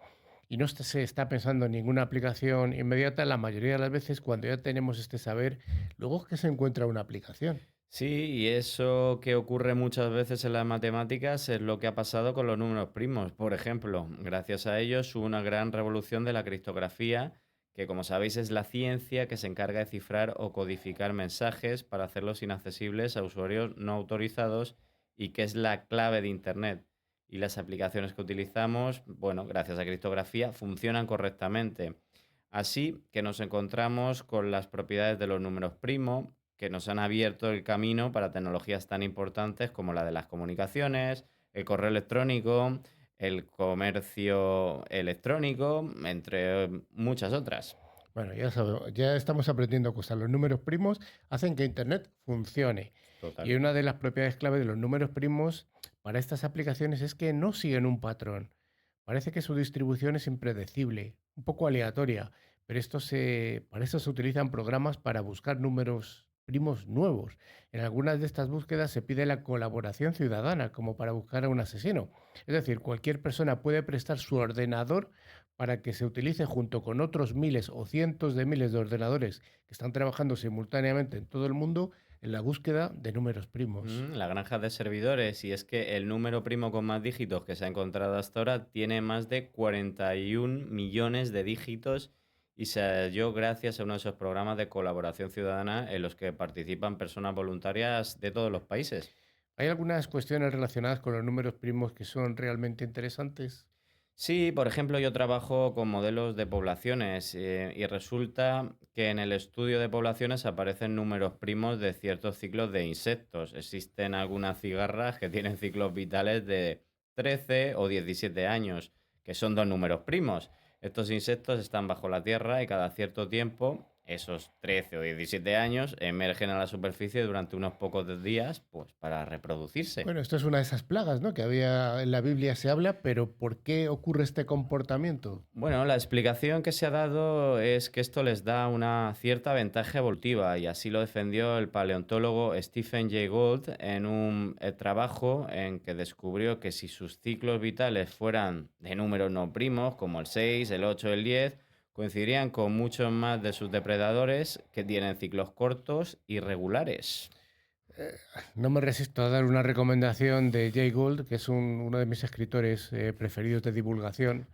y no se está pensando en ninguna aplicación inmediata. La mayoría de las veces, cuando ya tenemos este saber, luego es que se encuentra una aplicación. Sí, y eso que ocurre muchas veces en las matemáticas es lo que ha pasado con los números primos. Por ejemplo, gracias a ellos hubo una gran revolución de la criptografía, que como sabéis es la ciencia que se encarga de cifrar o codificar mensajes para hacerlos inaccesibles a usuarios no autorizados y que es la clave de Internet. Y las aplicaciones que utilizamos, bueno, gracias a criptografía, funcionan correctamente. Así que nos encontramos con las propiedades de los números primos, que nos han abierto el camino para tecnologías tan importantes como la de las comunicaciones, el correo electrónico, el comercio electrónico, entre muchas otras. Bueno, ya sabemos, ya estamos aprendiendo cosas. Los números primos hacen que Internet funcione. Y Total. una de las propiedades clave de los números primos para estas aplicaciones es que no siguen un patrón. Parece que su distribución es impredecible, un poco aleatoria, pero para esto se utilizan programas para buscar números primos nuevos. En algunas de estas búsquedas se pide la colaboración ciudadana, como para buscar a un asesino. Es decir, cualquier persona puede prestar su ordenador para que se utilice junto con otros miles o cientos de miles de ordenadores que están trabajando simultáneamente en todo el mundo en la búsqueda de números primos. La granja de servidores, y es que el número primo con más dígitos que se ha encontrado hasta ahora tiene más de 41 millones de dígitos y se halló gracias a uno de esos programas de colaboración ciudadana en los que participan personas voluntarias de todos los países. ¿Hay algunas cuestiones relacionadas con los números primos que son realmente interesantes? Sí, por ejemplo, yo trabajo con modelos de poblaciones y resulta que en el estudio de poblaciones aparecen números primos de ciertos ciclos de insectos. Existen algunas cigarras que tienen ciclos vitales de 13 o 17 años, que son dos números primos. Estos insectos están bajo la tierra y cada cierto tiempo, esos 13 o 17 años, emergen a la superficie durante unos pocos días, pues para reproducirse. Bueno, esto es una de esas plagas, ¿no? Que había en la Biblia se habla, pero ¿por qué ocurre este comportamiento? Bueno, la explicación que se ha dado es que esto les da una cierta ventaja evolutiva y así lo defendió el paleontólogo Stephen Jay Gould en un trabajo en que descubrió que si sus ciclos vitales fueran de números no primos, como el 6, el 8, el 10, coincidirían con muchos más de sus depredadores que tienen ciclos cortos y regulares. Eh, no me resisto a dar una recomendación de Jay Gould, que es uno de mis escritores preferidos de divulgación.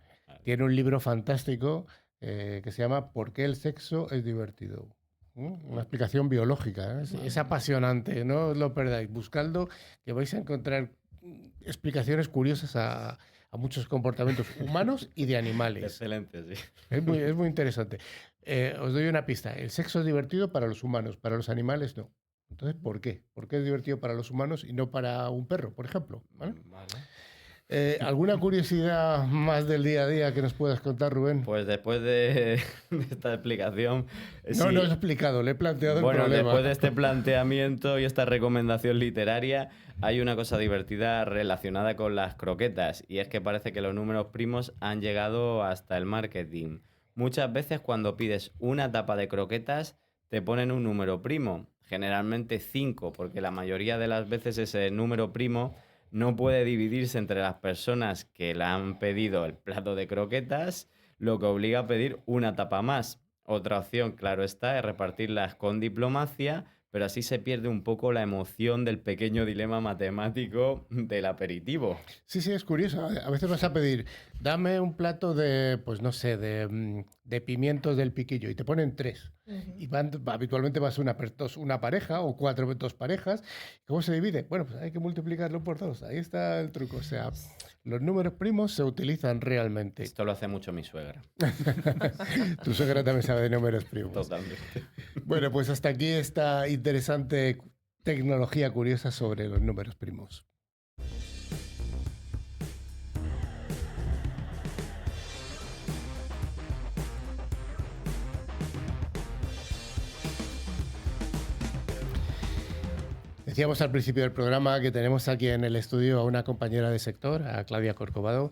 Tiene un libro fantástico que se llama ¿Por qué el sexo es divertido? Una explicación biológica. Es apasionante, no os lo perdáis. Buscadlo, que vais a encontrar explicaciones curiosas a muchos comportamientos humanos y de animales. Excelente, sí. Es muy interesante. Os doy una pista. El sexo es divertido para los humanos, para los animales no. Entonces, ¿por qué? ¿Por qué es divertido para los humanos y no para un perro, por ejemplo? ¿Vale? Vale. ¿Alguna curiosidad más del día a día que nos puedas contar, Rubén? Pues después de, de esta explicación, No, no sí. he explicado, le he planteado el Bueno, problema. después de este planteamiento y esta recomendación literaria, hay una cosa divertida relacionada con las croquetas, y es que parece que los números primos han llegado hasta el marketing. Muchas veces cuando pides una tapa de croquetas, te ponen un número primo, generalmente 5, porque la mayoría de las veces ese número primo no puede dividirse entre las personas que le han pedido el plato de croquetas, lo que obliga a pedir una tapa más. Otra opción, claro está, es repartirlas con diplomacia, pero así se pierde un poco la emoción del pequeño dilema matemático del aperitivo. Sí, sí, es curioso. A veces vas a pedir, dame un plato de, pues no sé, de pimientos del piquillo y te ponen 3. Y habitualmente vas una pareja o dos parejas. ¿Cómo se divide? Bueno, pues hay que multiplicarlo por 2. Ahí está el truco. O sea, los números primos se utilizan realmente. Esto lo hace mucho mi suegra. Tu suegra también sabe de números primos. Totalmente. Bueno, pues hasta aquí esta interesante tecnología curiosa sobre los números primos. Decíamos al principio del programa que tenemos aquí en el estudio a una compañera de sector, a Claudia Corcovado,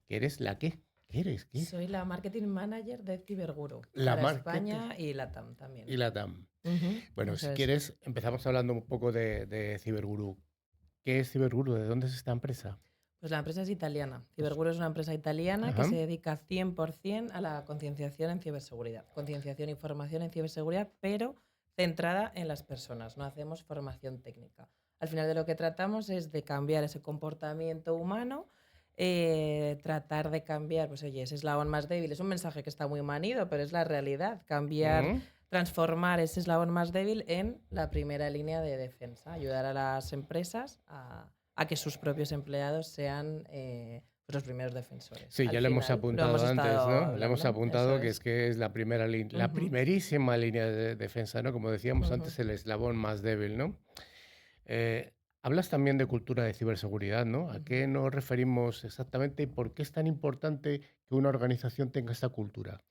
que eres la qué. ¿Qué eres? ¿Qué? Soy la marketing manager de Ciberguru La para marketing- España y LATAM también. Y la TAM. Ujú, Bueno, eso si es. quieres, empezamos hablando un poco de Ciberguru. ¿Qué es Ciberguru? ¿De dónde es esta empresa? Pues la empresa es italiana. Ciberguru es una empresa italiana que Ajá. se dedica 100% a la concienciación en ciberseguridad. Concienciación y formación en ciberseguridad, pero centrada en las personas. No hacemos formación técnica. Al final de lo que tratamos es de cambiar ese comportamiento humano, tratar de cambiar, pues oye, ese eslabón más débil. Es un mensaje que está muy manido, pero es la realidad. Cambiar, transformar ese eslabón más débil en la primera línea de defensa. Ayudar a las empresas a que sus propios empleados sean pues los primeros defensores. Sí, Al ya lo hemos final, apuntado hemos antes, estado ¿no? Le hablando, hemos apuntado eso que es la primera la Ujú. primerísima línea de defensa, ¿no? Como decíamos Ujú. antes, el eslabón más débil, ¿no? Hablas también de cultura de ciberseguridad, ¿no? ¿A qué nos referimos exactamente y por qué es tan importante que una organización tenga esta cultura?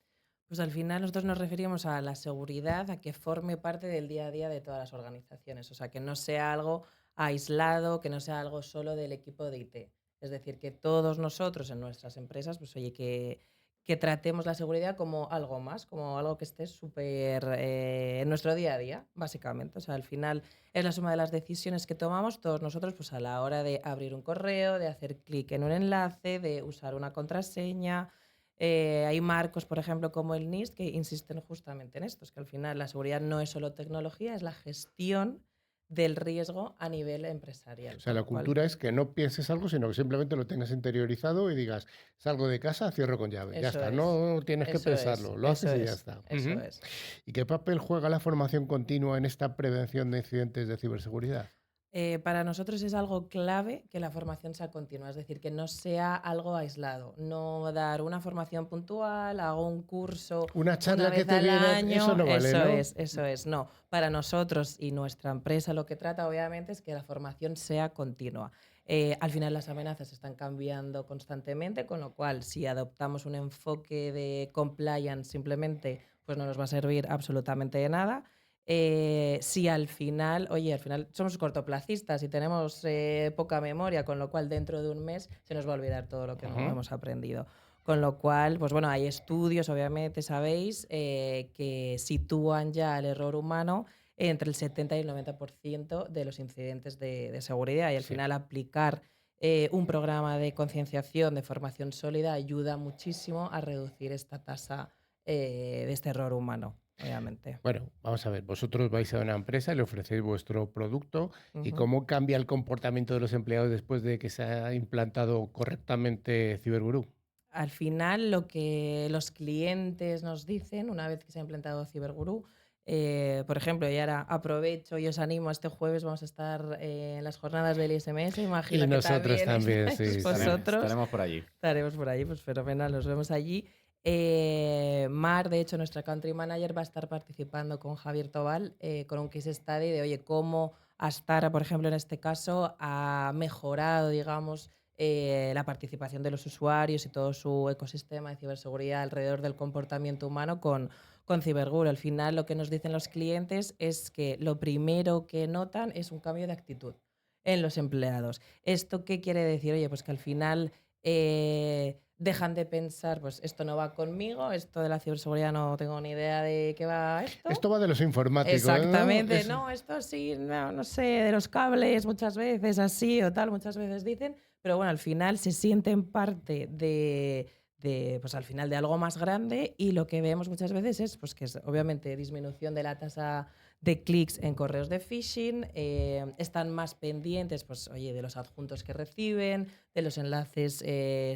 Pues al final nosotros nos referimos a la seguridad, a que forme parte del día a día de todas las organizaciones, o sea, que no sea algo aislado, que no sea algo solo del equipo de IT. Es decir, que todos nosotros en nuestras empresas, pues oye, que tratemos la seguridad como algo más, como algo que esté súper en nuestro día a día, básicamente. O sea, al final es la suma de las decisiones que tomamos todos nosotros pues a la hora de abrir un correo, de hacer clic en un enlace, de usar una contraseña. Hay marcos, por ejemplo, como el NIST, que insisten justamente en esto, es que al final la seguridad no es solo tecnología, es la gestión del riesgo a nivel O empresarial. sea, Con la lo cual, cultura es que no pienses algo, sino que simplemente lo tengas interiorizado y digas, salgo de casa, cierro con llave. Ya eso está, es, no tienes que eso es, pensarlo, lo eso haces y ya es, está. eso Ujú. es. ¿Y qué papel juega la formación continua en esta prevención de incidentes de ciberseguridad? Para nosotros es algo clave que la formación sea continua, es decir, que no sea algo aislado, no dar una formación puntual, hago un curso Una una charla que vez te al viene, eso año, no vale, ¿no? eso es, no. Para nosotros y nuestra empresa lo que trata obviamente es que la formación sea continua. Al final las amenazas están cambiando constantemente, con lo cual si adoptamos un enfoque de compliance simplemente, pues no nos va a servir absolutamente de nada. Si al final, oye, al final somos cortoplacistas y tenemos poca memoria, con lo cual dentro de un mes se nos va a olvidar todo lo que no Ujú. hemos aprendido. Con lo cual, pues bueno, hay estudios, obviamente, sabéis, que sitúan ya el error humano entre el 70 y el 90% de los incidentes de seguridad y al Sí. final aplicar un programa de concienciación, de formación sólida, ayuda muchísimo a reducir esta tasa de este error humano, obviamente. Bueno, vamos a ver, vosotros vais a una empresa, le ofrecéis vuestro producto y Ujú. cómo cambia el comportamiento de los empleados después de que se ha implantado correctamente Cyberguru. Al final, lo que los clientes nos dicen una vez que se ha implementado Cibergurú, por ejemplo, y ahora aprovecho y os animo, este jueves vamos a estar en las jornadas del ISMS, Y imagino que nosotros también también, estáis sí, sí. vosotros. Estaremos por allí. Estaremos por ahí, pues fenomenal, nos vemos allí. Mar, de hecho, nuestra country manager va a estar participando con Javier Tobal con un case study de, oye, cómo Astara, por ejemplo, en este caso, ha mejorado, digamos, la participación de los usuarios y todo su ecosistema de ciberseguridad alrededor del comportamiento humano con Ciberguru. Al final, lo que nos dicen los clientes es que lo primero que notan es un cambio de actitud en los empleados. ¿Esto qué quiere decir? Oye, pues que al final dejan de pensar, pues esto no va conmigo, esto de la ciberseguridad no tengo ni idea de qué va esto. Esto va de los informáticos, ¿no? Exactamente, no, esto sí, no, no sé, de los cables muchas veces así o tal, muchas veces dicen, pero bueno, al final se sienten parte pues al final de algo más grande y lo que vemos muchas veces es pues que es obviamente disminución de la tasa de clics en correos de phishing, están más pendientes, pues oye, de los adjuntos que reciben, de los enlaces,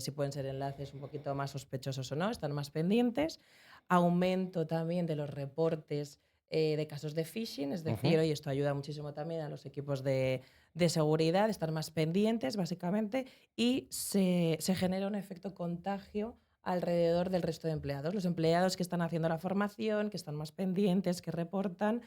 si pueden ser enlaces un poquito más sospechosos o no, están más pendientes, aumento también de los reportes de casos de phishing, es decir, Ujú. oye, esto ayuda muchísimo también a los equipos de seguridad, estar más pendientes, básicamente, y se genera un efecto contagio alrededor del resto de empleados. Los empleados que están haciendo la formación, que están más pendientes, que reportan,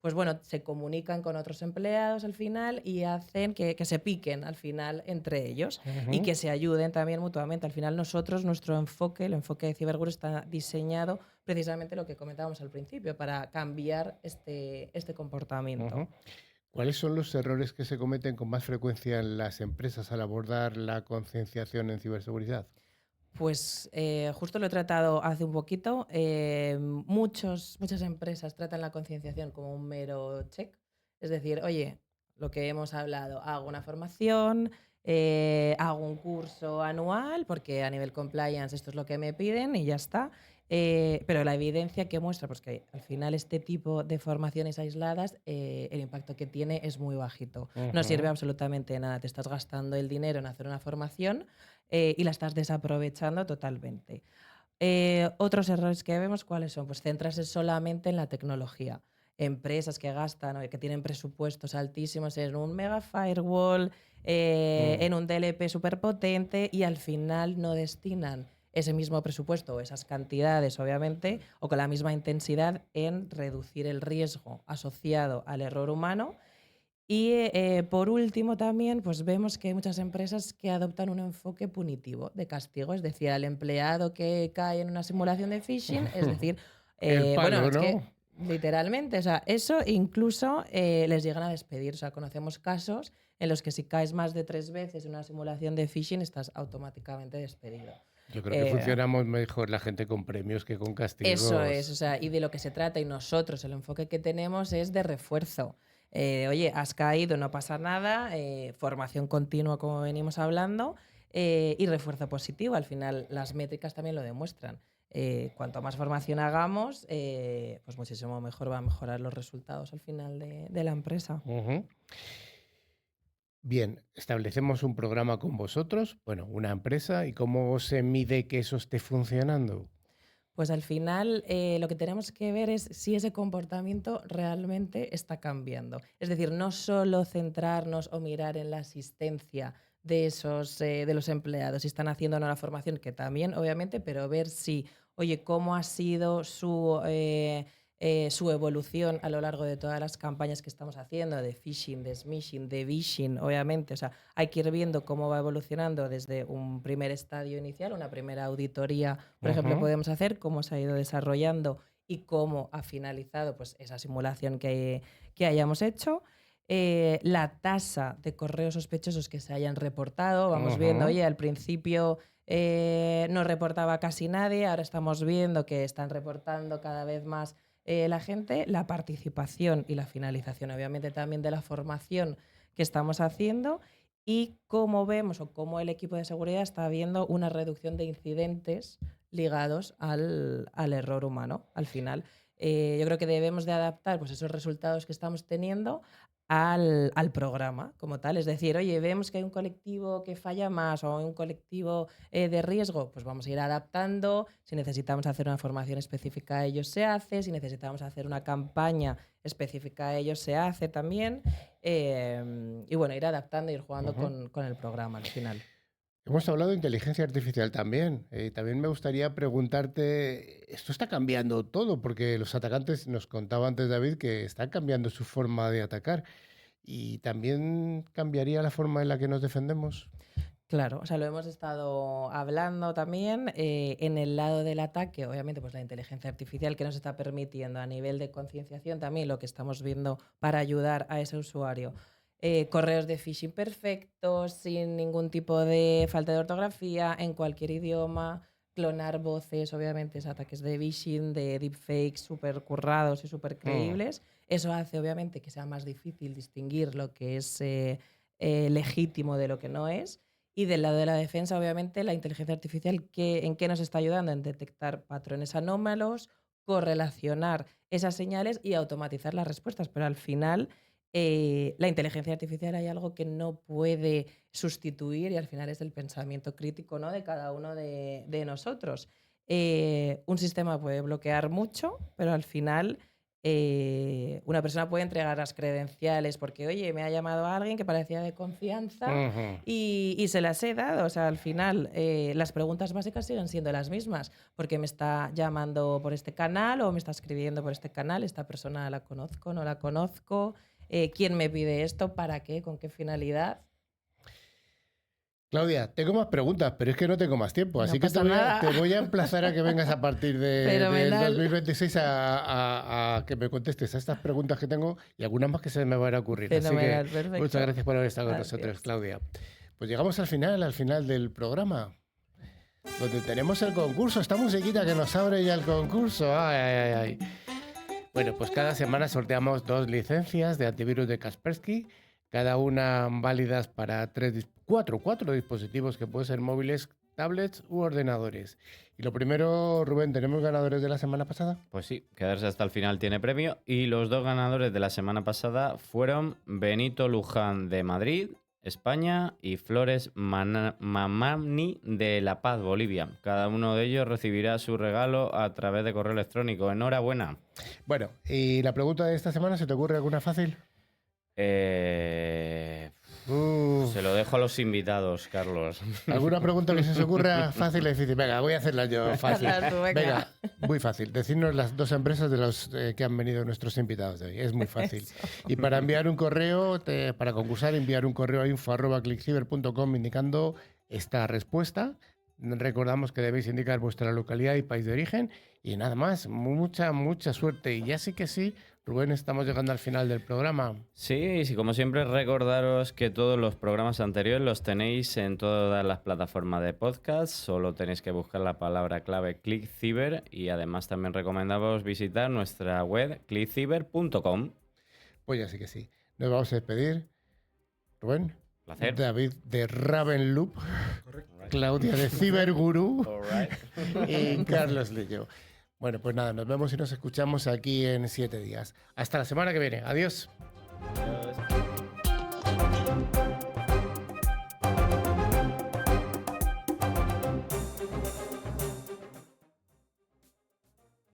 pues bueno, se comunican con otros empleados al final y hacen que se piquen al final entre ellos y Ujú. que se ayuden también mutuamente. Al final nosotros, nuestro enfoque, el enfoque de Ciberguru está diseñado precisamente lo que comentábamos al principio, para cambiar este comportamiento. Ujú. ¿Cuáles son los errores que se cometen con más frecuencia en las empresas al abordar la concienciación en ciberseguridad? Pues justo lo he tratado hace un poquito. Muchas empresas tratan la concienciación como un mero check. Es decir, oye, lo que hemos hablado, hago una formación, hago un curso anual, porque a nivel compliance esto es lo que me piden y ya está. Pero la evidencia que muestra, pues que al final este tipo de formaciones aisladas, el impacto que tiene es muy bajito. No sirve Ujú. absolutamente de nada. Te estás gastando el dinero en hacer una formación y la estás desaprovechando totalmente. Otros errores que vemos, ¿cuáles son? Pues centrarse solamente en la tecnología. Empresas que gastan o que tienen presupuestos altísimos en un mega firewall, Mm. en un DLP súper potente y al final no destinan ese mismo presupuesto o esas cantidades, obviamente, o con la misma intensidad en reducir el riesgo asociado al error humano Y por último también pues vemos que hay muchas empresas que adoptan un enfoque punitivo de castigo, es decir, al empleado que cae en una simulación de phishing, es decir, El bueno, palo, es que ¿no? literalmente, o sea, eso incluso les llegan a despedir. O sea, conocemos casos en los que si caes más de 3 veces en una simulación de phishing estás automáticamente despedido. Yo creo que Eh, funcionamos mejor la gente con premios que con Eso es, castigos. o sea, y de lo que se trata, y nosotros el enfoque que tenemos es de refuerzo. Oye, has caído, no pasa nada, formación continua, como venimos hablando, y refuerzo positivo. Al final, las métricas también lo demuestran. Cuanto más formación hagamos, pues muchísimo mejor va a mejorar los resultados al final de la empresa. Ujú. Bien, establecemos un programa con vosotros, bueno, una empresa, ¿y cómo se mide que eso esté funcionando? Pues al final lo que tenemos que ver es si ese comportamiento realmente está cambiando. Es decir, no solo centrarnos o mirar en la asistencia de esos de los empleados, si están haciendo o no la formación, que también, obviamente, pero ver si, oye, cómo ha sido su evolución a lo largo de todas las campañas que estamos haciendo, de phishing, de smishing, de vishing, obviamente. O sea, hay que ir viendo cómo va evolucionando desde un primer estadio inicial, una primera auditoría, por ejemplo, Ujú, podemos hacer, cómo se ha ido desarrollando y cómo ha finalizado pues, esa simulación que hayamos hecho. La tasa de correos sospechosos que se hayan reportado, vamos viendo, ujú. oye, al principio no reportaba casi nadie, ahora estamos viendo que están reportando cada vez más la gente, la participación y la finalización, obviamente, también de la formación que estamos haciendo y cómo vemos o cómo el equipo de seguridad está viendo una reducción de incidentes ligados al error humano al final. Yo creo que debemos de adaptar pues, esos resultados que estamos teniendo al programa como tal. Es decir, oye, vemos que hay un colectivo que falla más o hay un colectivo de riesgo, pues vamos a ir adaptando. Si necesitamos hacer una formación específica a ellos, se hace. Si necesitamos hacer una campaña específica a ellos, se hace también. Y bueno, ir adaptando, ir jugando Ujú. con el programa al final. Hemos hablado de inteligencia artificial también. También me gustaría preguntarte, esto está cambiando todo, porque los atacantes, nos contaba antes David, que están cambiando su forma de atacar. ¿Y también cambiaría la forma en la que nos defendemos? Claro, o sea, lo hemos estado hablando también en el lado del ataque, obviamente, pues la inteligencia artificial que nos está permitiendo a nivel de concienciación también lo que estamos viendo para ayudar a ese usuario. Correos de phishing perfectos, sin ningún tipo de falta de ortografía, en cualquier idioma, clonar voces, obviamente, es ataques de phishing, de deepfakes súper currados y súper Mm, creíbles. Eso hace, obviamente, que sea más difícil distinguir lo que es legítimo de lo que no es. Y del lado de la defensa, obviamente, la inteligencia artificial, ¿en qué nos está ayudando? En detectar patrones anómalos, correlacionar esas señales y automatizar las respuestas. Pero al final, la inteligencia artificial hay algo que no puede sustituir y al final es el pensamiento crítico, ¿no? De cada uno de nosotros. Un sistema puede bloquear mucho, pero al final una persona puede entregar las credenciales porque, oye, me ha llamado alguien que parecía de confianza ujú. y se las he dado. O sea, al final, las preguntas básicas siguen siendo las mismas. ¿Por qué me está llamando por este canal o me está escribiendo por este canal? ¿Esta persona la conozco, no la conozco? ¿Quién me pide esto? ¿Para qué? ¿Con qué finalidad? Claudia, tengo más preguntas, pero es que no tengo más tiempo, No así que pasa te nada. voy a emplazar a que vengas a partir del Fenomenal. 2026 a que me contestes a estas preguntas que tengo y algunas más que se me van a ocurrir. Así que Fenomenal, muchas perfecto. gracias por haber estado con nosotros, Gracias. Claudia. Pues llegamos al final del programa, donde tenemos el concurso, esta musiquita que nos abre ya el concurso. Ay, ay, ay, ay. Bueno, pues cada semana sorteamos 2 licencias de antivirus de Kaspersky, cada una válidas para cuatro dispositivos que pueden ser móviles, tablets u ordenadores. Y lo primero, Rubén, ¿tenemos ganadores de la semana pasada? Pues sí, quedarse hasta el final tiene premio. Y los dos ganadores de la semana pasada fueron Benito Luján de Madrid, España, y Flores Mamani de La Paz, Bolivia. Cada uno de ellos recibirá su regalo a través de correo electrónico. Enhorabuena. Bueno, ¿y la pregunta de esta semana, se te ocurre alguna fácil? Eh, Se lo dejo a los invitados, Carlos. ¿Alguna pregunta que se os ocurra fácil y difícil? Venga, voy a hacerla yo fácil. Hazla tú, venga. Venga, muy fácil. Decidnos las 2 empresas de los que han venido nuestros invitados de hoy. Es muy fácil. Eso. Y para enviar un correo, para concursar, enviar un correo a info@clickciber.com indicando esta respuesta. Recordamos que debéis indicar vuestra localidad y país de origen. Y nada más, mucha suerte. Y ya sí que sí, Rubén, estamos llegando al final del programa. Sí, como siempre, recordaros que todos los programas anteriores los tenéis en todas las plataformas de podcast. Solo tenéis que buscar la palabra clave ClickCiber y además también recomendamos visitar nuestra web clickciber.com. Pues ya sí que sí. Nos vamos a despedir. Rubén. Placer. David de Ravenloop. Correcto. Claudia de Ciberguru. All right. Y Carlos Lillo. Bueno, pues nada, nos vemos y nos escuchamos aquí en 7 días. Hasta la semana que viene. Adiós. Adiós.